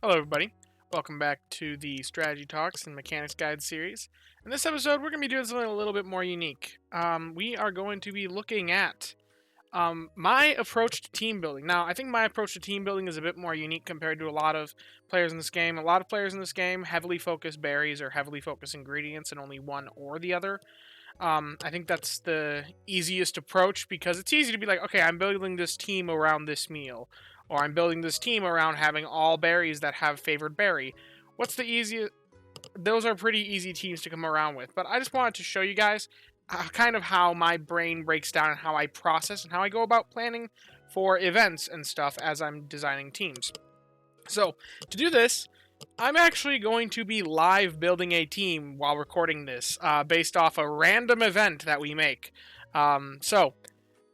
Hello, everybody. Welcome back to the Strategy Talks and Mechanics Guide series. In this episode, we're going to be doing something a little bit more unique. We are going to be looking at my approach to team building. Now, I think my approach to team building is a bit more unique compared to a lot of players in this game. A lot of players in this game heavily focus berries or heavily focus ingredients and only one or the other. I think that's the easiest approach because it's easy to be like, okay, I'm building this team around this meal, or I'm building this team around having all berries that have favored berry. What's the easiest? Those are pretty easy teams to come around with, but I just wanted to show you guys kind of how my brain breaks down and how I process and how I go about planning for events and stuff as I'm designing teams. So, to do this, I'm actually going to be live building a team while recording this, based off a random event that we make. So,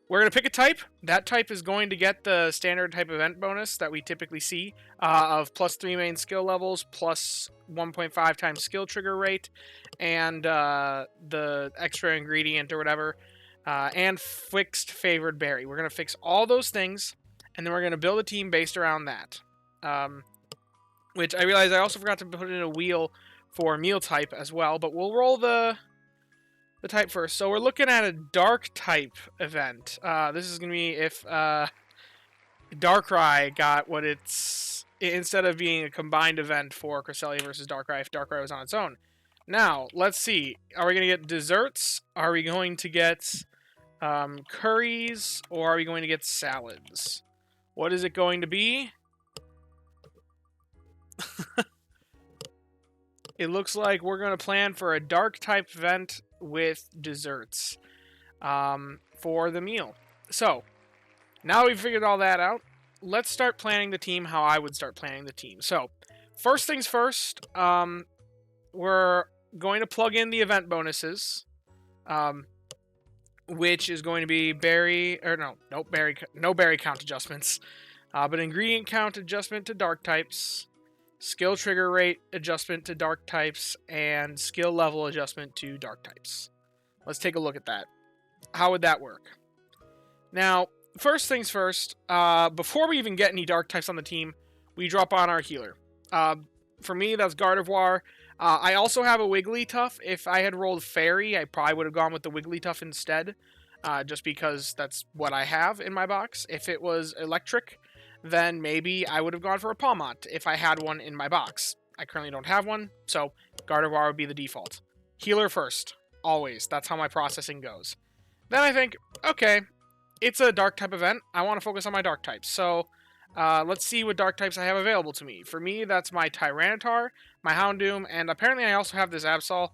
we're going to pick a type. That type is going to get the standard type event bonus that we typically see, of plus 3 main skill levels, plus 1.5 times skill trigger rate, and the extra ingredient or whatever, and fixed favored berry. We're going to fix all those things, and then we're going to build a team based around that. Which I realized I also forgot to put in a wheel for meal type as well, but we'll roll the type first. So we're looking at a dark type event. This is going to be if Darkrai got what it's... Instead of being a combined event for Cresselia versus Darkrai, if Darkrai was on its own. Now, let's see. Are we going to get desserts? Are we going to get curries? Or are we going to get salads? What is it going to be? It looks like we're going to plan for a dark type event with desserts for the meal. So, now we've figured all that out, let's start planning the team how I would start planning the team. So, first things first, we're going to plug in the event bonuses, which is going to be no berry count adjustments, but ingredient count adjustment to dark types, skill trigger rate adjustment to dark types, and skill level adjustment to dark types. Let's take a look at that. How would that work? Now, first things first, before we even get any dark types on the team, we drop on our healer. For me, that's Gardevoir. I also have a Wigglytuff. If I had rolled Fairy, I probably would have gone with the Wigglytuff instead, just because that's what I have in my box. If it was Electric, then maybe I would have gone for a Palmont if I had one in my box. I currently don't have one, so Gardevoir would be the default. Healer first, always. That's how my processing goes. Then I think, okay, it's a dark type event. I want to focus on my dark types. So let's see what dark types I have available to me. For me, that's my Tyranitar, my Houndoom, and apparently I also have this Absol.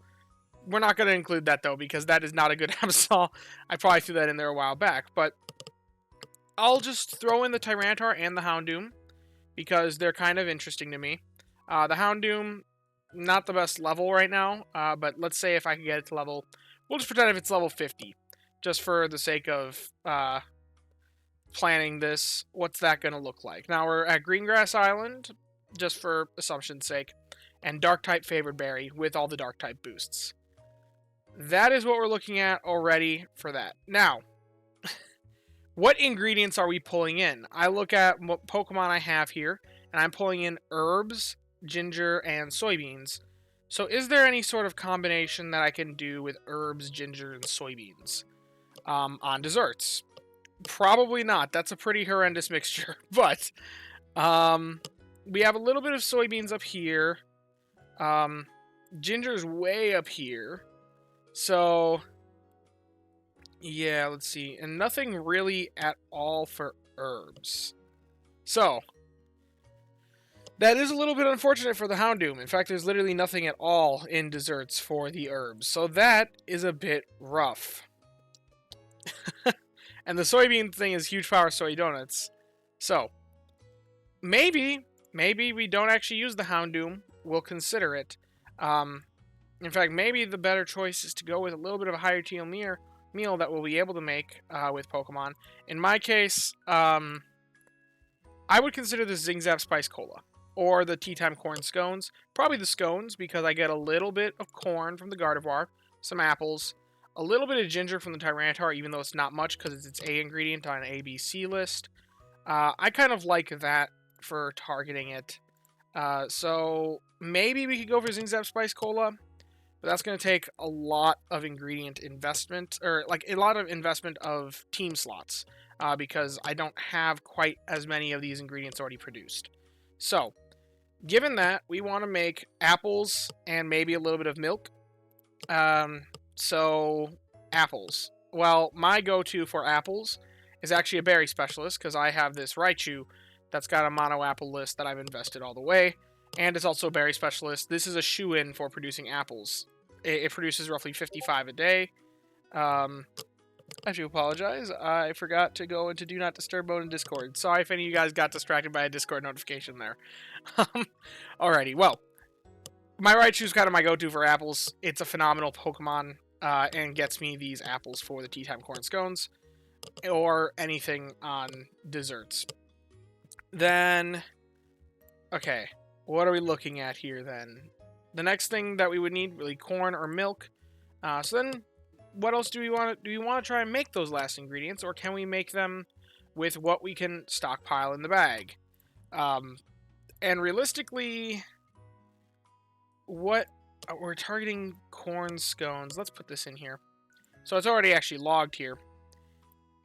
We're not going to include that, though, because that is not a good Absol. I probably threw that in there a while back, but I'll just throw in the Tyranitar and the Houndoom because they're kind of interesting to me. The Houndoom, not the best level right now, but let's say if I can get it to level... We'll just pretend if it's level 50, just for the sake of planning this. What's that going to look like? Now we're at Greengrass Island, just for assumption's sake, and Dark-type favored berry with all the Dark-type boosts. That is what we're looking at already for that. Now... what ingredients are we pulling in? I look at what Pokemon I have here, and I'm pulling in herbs, ginger, and soybeans. So is there any sort of combination that I can do with herbs, ginger, and soybeans on desserts? Probably not. That's a pretty horrendous mixture. But we have a little bit of soybeans up here. Ginger's way up here. So... yeah, let's see. And nothing really at all for herbs. So, that is a little bit unfortunate for the Houndoom. In fact, there's literally nothing at all in desserts for the herbs. So that is a bit rough. And the soybean thing is huge power soy donuts. So, maybe we don't actually use the Houndoom. We'll consider it. In fact, maybe the better choice is to go with a little bit of a higher tier meal that we'll be able to make with Pokemon. In my case, I would consider the Zingzap Spice Cola or the Tea Time Corn Scones. Probably the scones because I get a little bit of corn from the Gardevoir, some apples, a little bit of ginger from the Tyranitar, even though it's not much because it's its A ingredient on an ABC list. I kind of like that for targeting it. So maybe we could go for Zingzap Spice Cola, but that's going to take a lot of ingredient investment, or like a lot of investment of team slots, because I don't have quite as many of these ingredients already produced. So, given that, we want to make apples and maybe a little bit of milk. So, apples. Well, my go-to for apples is actually a berry specialist, because I have this Raichu that's got a mono apple list that I've invested all the way, and it's also a berry specialist. This is a shoe-in for producing apples. It produces roughly 55 a day. I do apologize. I forgot to go into Do Not Disturb mode in Discord. Sorry if any of you guys got distracted by a Discord notification there. Alrighty, well, my Raichu is kind of my go-to for apples. It's a phenomenal Pokemon, and gets me these apples for the Tea Time Corn Scones, or anything on desserts. Then, okay, what are we looking at here then? The next thing that we would need, really, corn or milk. So then, what else do we want to do? We want to try and make those last ingredients, or can we make them with what we can stockpile in the bag? And realistically, what we're targeting corn scones. Let's put this in here. So it's already actually logged here.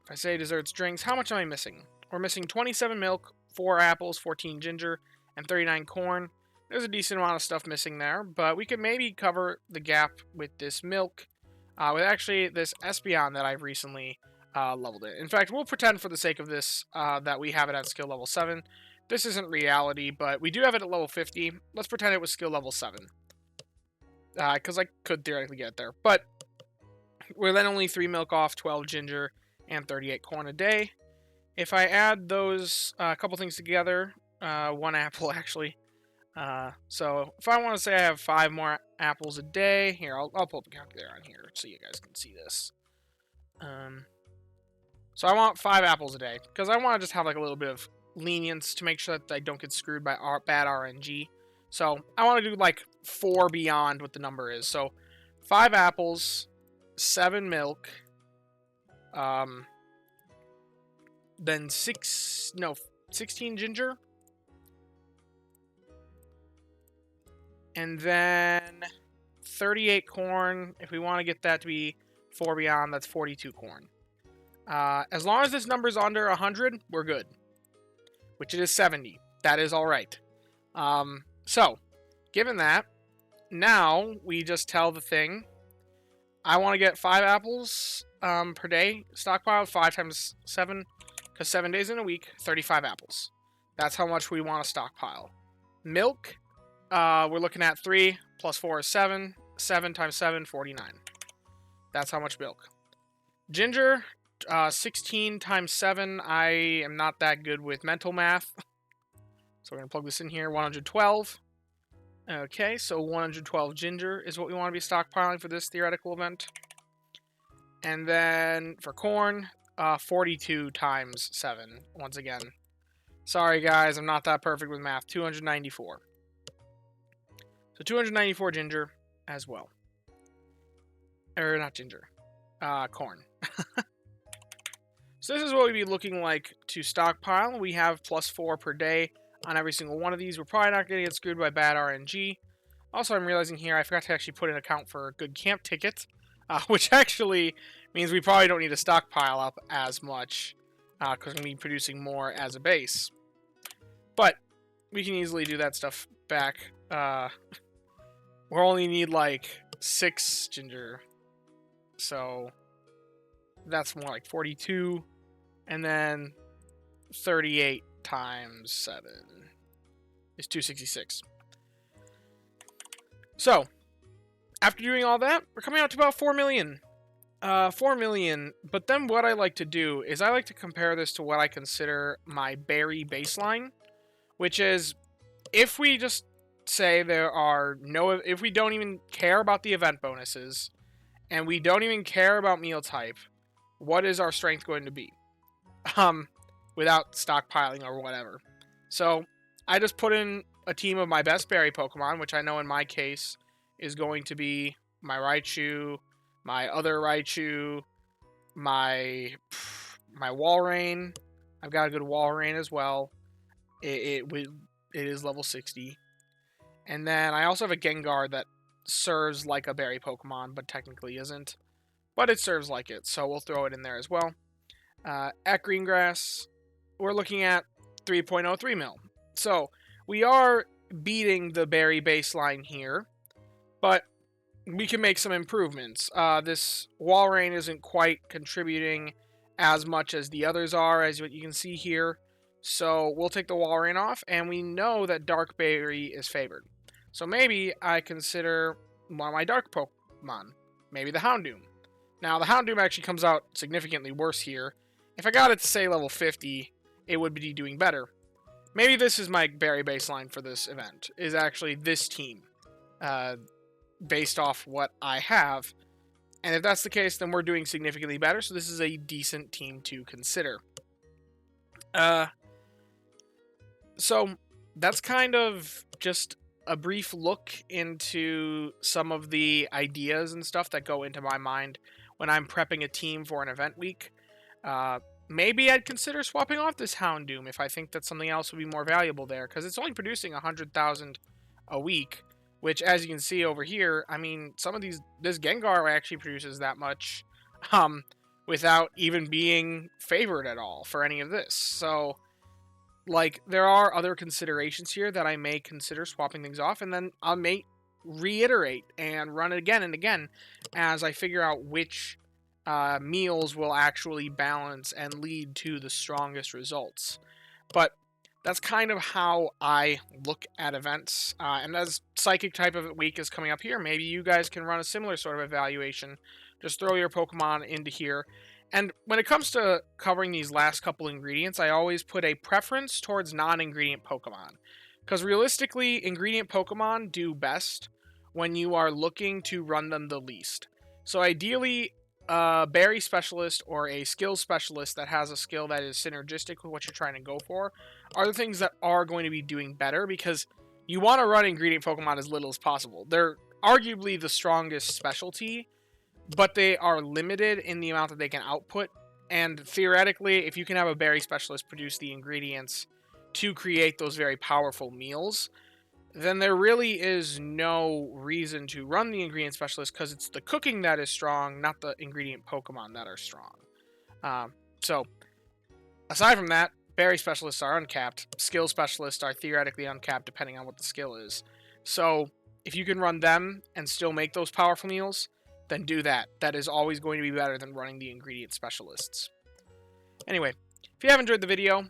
If I say desserts, drinks, how much am I missing? We're missing 27 milk, 4 apples, 14 ginger, and 39 corn. There's a decent amount of stuff missing there, but we could maybe cover the gap with this milk, with actually this Espeon that I've recently leveled it. In fact, we'll pretend for the sake of this that we have it at skill level 7. This isn't reality, but we do have it at level 50. Let's pretend it was skill level 7. Because I could theoretically get there. But we're then only 3 milk off, 12 ginger, and 38 corn a day. If I add those couple things together, 1 apple actually. So if I want to say I have 5 more apples a day, here, I'll pull up a calculator on here so you guys can see this. So I want 5 apples a day, because I want to just have like a little bit of lenience to make sure that I don't get screwed by bad RNG. So I want to do like 4 beyond what the number is. So 5 apples, 7 milk, then 16 ginger, and then 38 corn. If we want to get that to be 4 beyond, that's 42 corn. As long as this number is under 100, we're good. Which it is 70. That is all right. So, given that, now we just tell the thing, I want to get 5 apples per day, stockpile, 5 times 7, because 7 days in a week, 35 apples. That's how much we want to stockpile. Milk, we're looking at 3, plus 4 is 7, 7 times 7, 49. That's how much milk. Ginger, 16 times 7, I am not that good with mental math. So we're going to plug this in here, 112. Okay, so 112 ginger is what we want to be stockpiling for this theoretical event. And then for corn, 42 times 7, once again. Sorry guys, I'm not that perfect with math, 294. So 294 ginger as well. Or not ginger, corn. So this is what we'd be looking like to stockpile. We have plus 4 per day on every single one of these. We're probably not going to get screwed by bad RNG. Also, I'm realizing here I forgot to actually put an account for good camp tickets, which actually means we probably don't need to stockpile up as much, because we're going to be producing more as a base. But we can easily do that stuff back. We'll only need like 6 ginger, so that's more like 42, and then 38 times 7 is 266. So, after doing all that, we're coming out to about 4 million. 4 million, but then what I like to do is I like to compare this to what I consider my berry baseline, which is, if we just say there are no, if we don't even care about the event bonuses, and we don't even care about meal type, what is our strength going to be? Without stockpiling or whatever. So, I just put in a team of my best berry Pokemon, which I know in my case is going to be my Raichu, my other Raichu, my Walrein. I've got a good Walrein as well. it is level 60. And then I also have a Gengar that serves like a berry Pokemon, but technically isn't. But it serves like it, so we'll throw it in there as well. At Greengrass, we're looking at 3.03 mil. So we are beating the berry baseline here, but we can make some improvements. This Walrein isn't quite contributing as much as the others are, as what you can see here. So we'll take the Walrein off, and we know that Dark Berry is favored. So maybe I consider one of my Dark Pokemon. Maybe the Houndoom. Now, the Houndoom actually comes out significantly worse here. If I got it to, say, level 50, it would be doing better. Maybe this is my berry baseline for this event, is actually this team, based off what I have. And if that's the case, then we're doing significantly better, so this is a decent team to consider. So that's kind of just a brief look into some of the ideas and stuff that go into my mind when I'm prepping a team for an event week. Maybe I'd consider swapping off this Houndoom if I think that something else would be more valuable there, because it's only producing 100,000 a week, which, as you can see over here, I mean, some of this Gengar actually produces that much, without even being favored at all for any of this. So, like, there are other considerations here that I may consider swapping things off, and then I may reiterate and run it again and again as I figure out which meals will actually balance and lead to the strongest results. But that's kind of how I look at events. And as Psychic type of week is coming up here, maybe you guys can run a similar sort of evaluation. Just throw your Pokemon into here. And when it comes to covering these last couple ingredients, I always put a preference towards non-ingredient Pokemon. Because realistically, ingredient Pokemon do best when you are looking to run them the least. So ideally, a berry specialist or a skill specialist that has a skill that is synergistic with what you're trying to go for are the things that are going to be doing better, because you want to run ingredient Pokemon as little as possible. They're arguably the strongest specialty, but they are limited in the amount that they can output. And theoretically, if you can have a berry specialist produce the ingredients to create those very powerful meals, then there really is no reason to run the ingredient specialist, because it's the cooking that is strong, not the ingredient Pokemon that are strong. So, aside from that, berry specialists are uncapped. Skill specialists are theoretically uncapped depending on what the skill is. So, if you can run them and still make those powerful meals, then do that. That is always going to be better than running the ingredient specialists. Anyway, if you have enjoyed the video,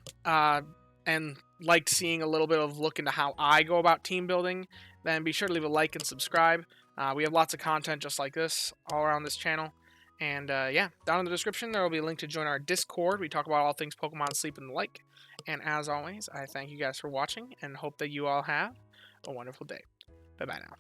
and liked seeing a little bit of look into how I go about team building, then be sure to leave a like and subscribe. We have lots of content just like this all around this channel. And yeah, down in the description there will be a link to join our Discord. We talk about all things Pokemon, sleep, and the like. And as always, I thank you guys for watching and hope that you all have a wonderful day. Bye-bye now.